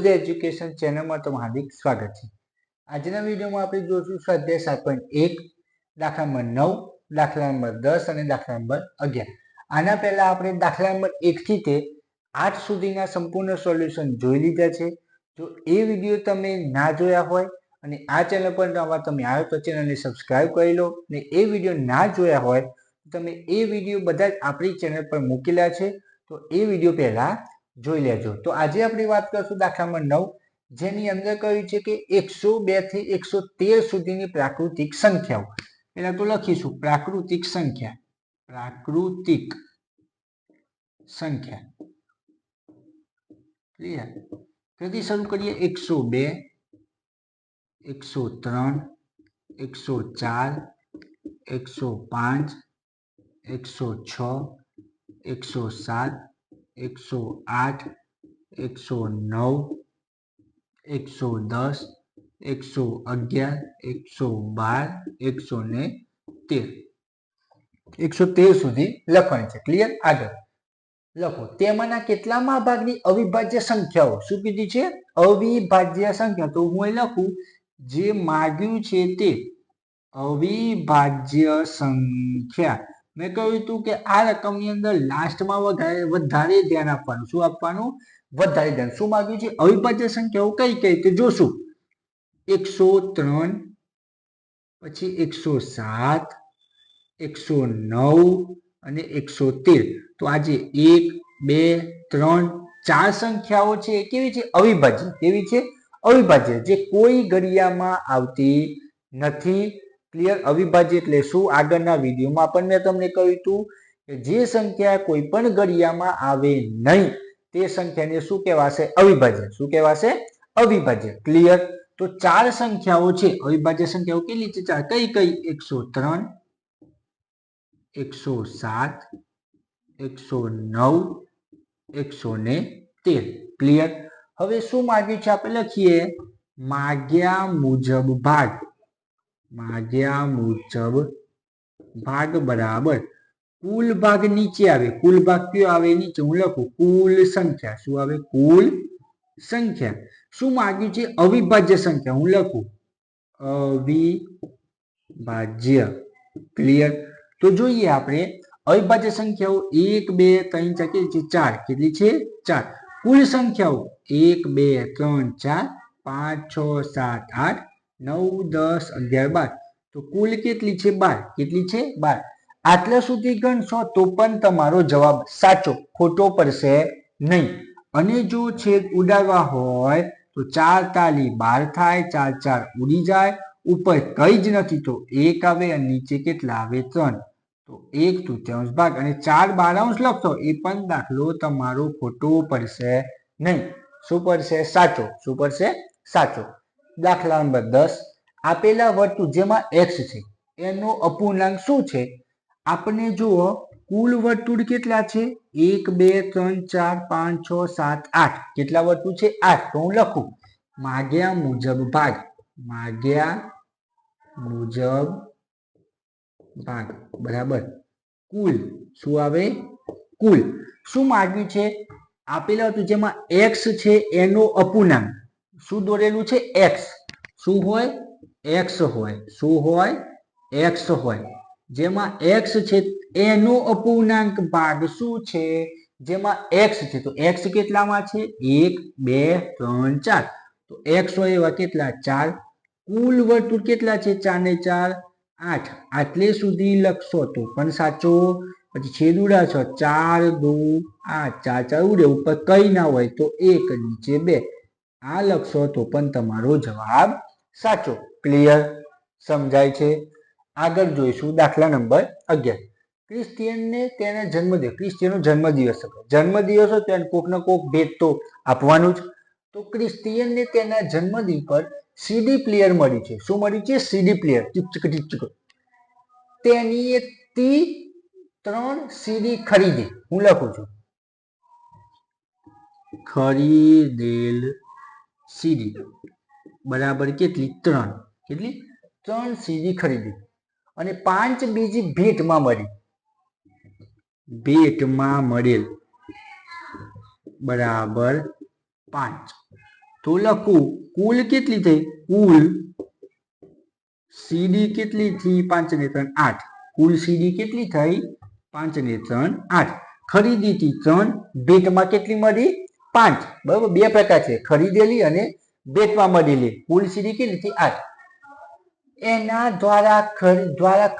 શુદ્ધ એજ્યુકેશન ચેનલમાં તમારું હાર્દિક સ્વાગત છે। આજના વિડીયોમાં આપણે જોઈશું સ્વાધ્યાય 7.1 દાખલા નંબર 9, દાખલા નંબર 10 અને દાખલા નંબર 11। આના પહેલા આપણે દાખલા નંબર 1 થી તે 8 સુધીના સંપૂર્ણ સોલ્યુશન જોઈ લીધા છે। જો એ વિડીયો તમે ના જોયા હોય અને આ ચેનલ પર નવા તમે આવ્યો તો ચેનલને સબસ્ક્રાઇબ કરી લો, અને એ વિડીયો ના જોયા હોય તો તમે એ વિડીયો બધા જ આપણી ચેનલ પર મૂકેલા છે, તો એ વિડીયો પહેલા જોઈ લેજો। તો આજે આપણે વાત કરશું દાખલા નંબર 9, જેની અંદર કહ્યું છે કે 102 થી 113 સુધીની પ્રાકૃતિક સંખ્યાઓ। પહેલા તો લખીશું પ્રાકૃતિક સંખ્યા, પ્રાકૃતિક સંખ્યા ક્લિયર। તેથી શરૂ કરીએ 102, 103, 104, 105, 106, 107, 108, 109, 110, 111, 112, 113 સુધી લખવાની છે। ક્લિયર। આગળ લખો તેમાંના કેટલામાં ભાગની અવિભાજ્ય સંખ્યાઓ શું કીધી છે? અવિભાજ્ય સંખ્યા। તો હું અહીં લખું જે માગ્યું છે તે અવિભાજ્ય સંખ્યા। મેં કહ્યું હતું કે આ રકમની અંદર લાસ્ટમાં વધારે ધ્યાન આપવાનું। શું આપવાનું? વધારે ધ્યાન। શું માંગ્યું છે? અવિભાજ્ય સંખ્યાઓ કઈ કઈ તે જોશું। 103, પછી 107, 109 અને 113। તો આજે 1, 2, 3, 4 સંખ્યાઓ છે એ કેવી છે? અવિભાજ્ય। કેવી છે? અવિભાજ્ય, જે કોઈ ઘડિયામાં આવતી નથી। ક્લિયર। અવિભાજ્ય એટલે શું? આગળના વિડીયોમાં પણ મેં તમને કહ્યું હતું કે જે સંખ્યા કોઈ પણ ઘડિયામાં આવે નહીં તે સંખ્યાને શું કહેવાશે? અવિભાજ્ય। શું કહેવાશે? અવિભાજ્ય। ક્લિયર। તો 4 સંખ્યાઓ છે અવિભાજ્ય સંખ્યાઓ। કેટલી છે? 4। કઈ કઈ? 103, 107, 109, 113। ક્લિયર। હવે શું માંગ્યું છે આપણે લખીએ, માગ્યા મુજબ ભાગ। માગ્યા મુજબ ભાગ બરાબર કુલ ભાગ નીચે આવે। કુલ ભાગ કયો આવે? નીચે। હું લખું કુલ સંખ્યા। શું આવે? કુલ સંખ્યા। શું માંગ્યું છે? અવિભાજ્ય સંખ્યા। હું લખું અવિભાજ્ય। ક્લિયર। તો જોઈએ આપણે અવિભાજ્ય સંખ્યાઓ 1, 2, 3, 4 કેટલી છે? 4। કેટલી છે? 4। કુલ સંખ્યાઓ 1, 2, 3, 4, 5, 6, 7, 8, 9, 10, 11, 12। તો કુલ કેટલી છે? 12। કેટલી છે? 12। આટલા સુધી ગણશો તો પણ તમારો જવાબ સાચો, ખોટો પડશે નહીં। અને જો છેદ ઉડાડવા હોય તો 4 તાલી 12 થાય, 4 4 ઉડી જાય, ઉપર કઈ જ નથી તો 1 આવે અને નીચે કેટલા આવે? 3। તો 1/3 ભાગ અને 4/12 લખશો એ પણ દાખલો તમારો ખોટો પડશે નહીં। શું પડશે? સાચો। શું પડશે? સાચો। દાખલા નંબર 10, આપેલા વર્તુળ જેમાં x છે એનો અપૂર્ણાંક શું છે? આપણે જુઓ કુલ વર્તુળ કેટલા છે? 1, 2, 3, 4, 5, 6, 7, 8। કેટલા વર્તુળ છે? 8। તો હું લખું માગ્યા મુજબ ભાગ। માગ્યા મુજબ ભાગ બરાબર કુલ। શું આવે? કુલ। શું માંગ્યું છે? આપેલા હતું જેમાં x છે એનો અપૂર્ણાંક। શું દોરેલું છે? x। શું હોય? x હોય। શું હોય? x હોય। જેમાં x છે એનો અપૂર્ણાંક ભાગ શું છે? જેમાં x છે તો x કેટલામાં છે? 1, 2, 3, 4। તો x હોય એવા કેટલા? 4। કુલ વર્તુળ કેટલા છે? 4 ને 4 8। આટલે સુધી લખશો તો પણ સાચો। પછી છેદ ઉડાડશો 4 2 8, 4 4 ઉડે, ઉપર કઈ ના હોય તો 1, નીચે 2। આ લખશો તો પણ તમારો જવાબ સાચો। ક્લિયર। સમજાય છે? આગળ જોઈશું દાખલા નંબર 11। ક્રિશ્ચિયનને તેના જન્મદિવસ, ક્રિશ્ચિયનનો જન્મદિવસ હતો। જન્મદિવસ હોય તેને કોક ને કોક ભેટ તો આપવાનું જ। તો ક્રિશ્ચિયનને તેના જન્મદિવસ પર સીડી પ્લેયર મળી છે। શું મળ્યું છે? સીડી પ્લેયર। તેની 3 સીડી ખરીદી। હું લખું છું ખરીદેલ સીડી બરાબર કેટલી? 3। કેટલી? 3 સીડી ખરીદી અને 5 બીજી ભેટમાં મળી। ભેટમાં મળેલ બરાબર 5। તો લખું કુલ કેટલી થઈ? કુલ સીડી કેટલી થઈ? 5 ને 3 8. કુલ સીડી કેટલી થઈ? 5 ને 3 8. ખરીદી થી 3, ભેટમાં કેટલી મળી? 5. બરાબર, બે પ્રકાર છે, ખરીદેલી અને ભેટમાં મળેલી. કુલ સીડી કેટલી થઈ? 8. એના દ્વારા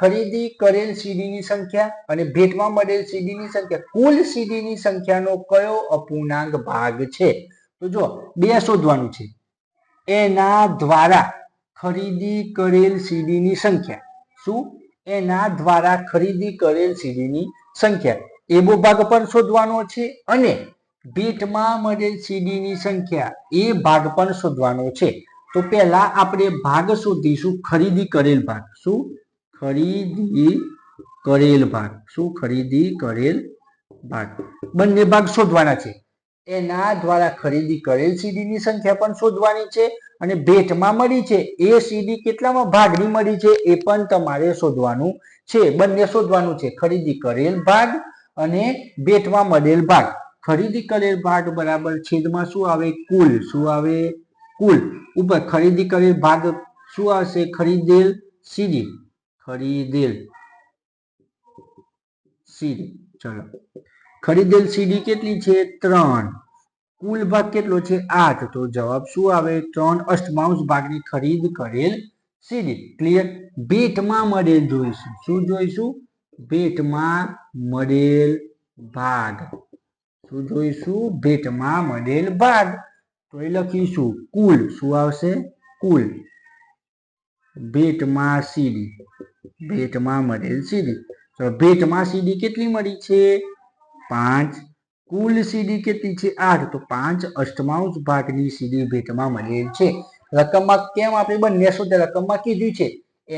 ખરીદી કરેલ સીડીની સંખ્યા અને ભેટમાં મળેલ સીડીની સંખ્યા, કુલ સીડીની સંખ્યાનો કયો અપૂર્ણાંક ભાગ છે? તો જો બે શોધવાનું છે. એના દ્વારા ખરીદી કરેલ સીડીની સંખ્યા. શું? એના દ્વારા ખરીદી કરેલ સીડીની સંખ્યા, એવો ભાગ પણ શોધવાનો છે અને ભેટમાં મળેલ સીડીની સંખ્યા એ ભાગ પણ શોધવાનો છે. તો પહેલા આપણે ભાગ શોધીશું, ખરીદી કરેલ ભાગ. શું? ખરીદી કરેલ ભાગ. શું? ખરીદી કરેલ ભાગ. બંને ભાગ શોધવાના છે. એના દ્વારા ખરીદી કરેલ સીડીની સંખ્યા પણ શોધવાની છે અને ભેટમાં મળી છે એ સીડી કેટલામાં ભાગની મળી છે એ પણ તમારે શોધવાનું છે. બંને શોધવાનું છે, ખરીદી કરેલ ભાગ અને ભેટમાં મળેલ ભાગ. ખરીદી કરેલ ભાગ બરાબર છેદમાં શું આવે? કુલ. શું આવે? કુલ. ઉપર ખરીદી કરેલ ભાગ શું આવશે? ખરીદેલ સીડી. ખરીદેલ સીડી. ચલો, ખરીદેલ સીડી કેટલી છે? 3. કુલ ભાગ કેટલો છે? 8. તો જવાબ શું આવે? 3 અષ્ટમાંશ ભાગની ખરીદ કરેલ સીડી. ક્લિયર? ભેટમાં મળેલ જોઈશું. શું જોઈશું? ભેટમાં મળેલ ભાગ. શું જોઈશું? ભેટમાં મળેલ ભાગ. તો એ લખીશું કુલ. શું આવશે? કુલ. ભેટમાં સીડી. ભેટમાં મળેલ સીડી. તો ભેટમાં સીડી કેટલી મળી છે? 5. કુલ સીડી કેટલી છે? 8. તો 5 અષ્ટમાંશ ભાગની સીડી ભેટમાં મળેલ છે. રકમમાં કેમ આપણે બંને શોધે? રકમમાં કીધું છે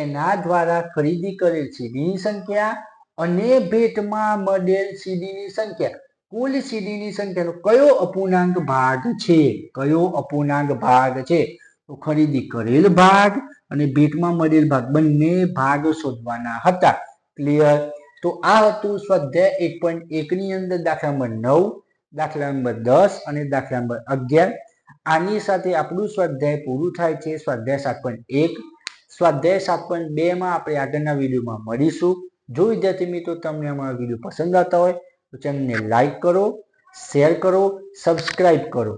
એના દ્વારા ખરીદી કરેલ સીડીની સંખ્યા અને ભેટમાં મળેલ સીડીની સંખ્યા, કુલ સીડીની સંખ્યાનો કયો અપૂર્ણાંક ભાગ છે? કયો અપૂર્ણાંક ભાગ છે? તો ખરીદી કરેલ ભાગ અને ભેટમાં મળેલ ભાગ, બંને ભાગ શોધવાના હતા. ક્લિયર? તો આ હતું સ્વાધ્યાય 1.1 ની અંદર દાખલા નંબર 9, દાખલા નંબર 10 અને દાખલા નંબર 11. આની સાથે આપણું સ્વાધ્યાય પૂરું થાય છે. સ્વાધ્યાય 7.1. સ્વાધ્યાય 7.2 માં આપણે આગળના વિડીયોમાં મળીશું. જો વિદ્યાર્થી મિત્રો તમને અમારો વિડીયો પસંદ આવતા હોય તો ચેનલને લાઈક કરો, શેર કરો, સબસ્ક્રાઇબ કરો.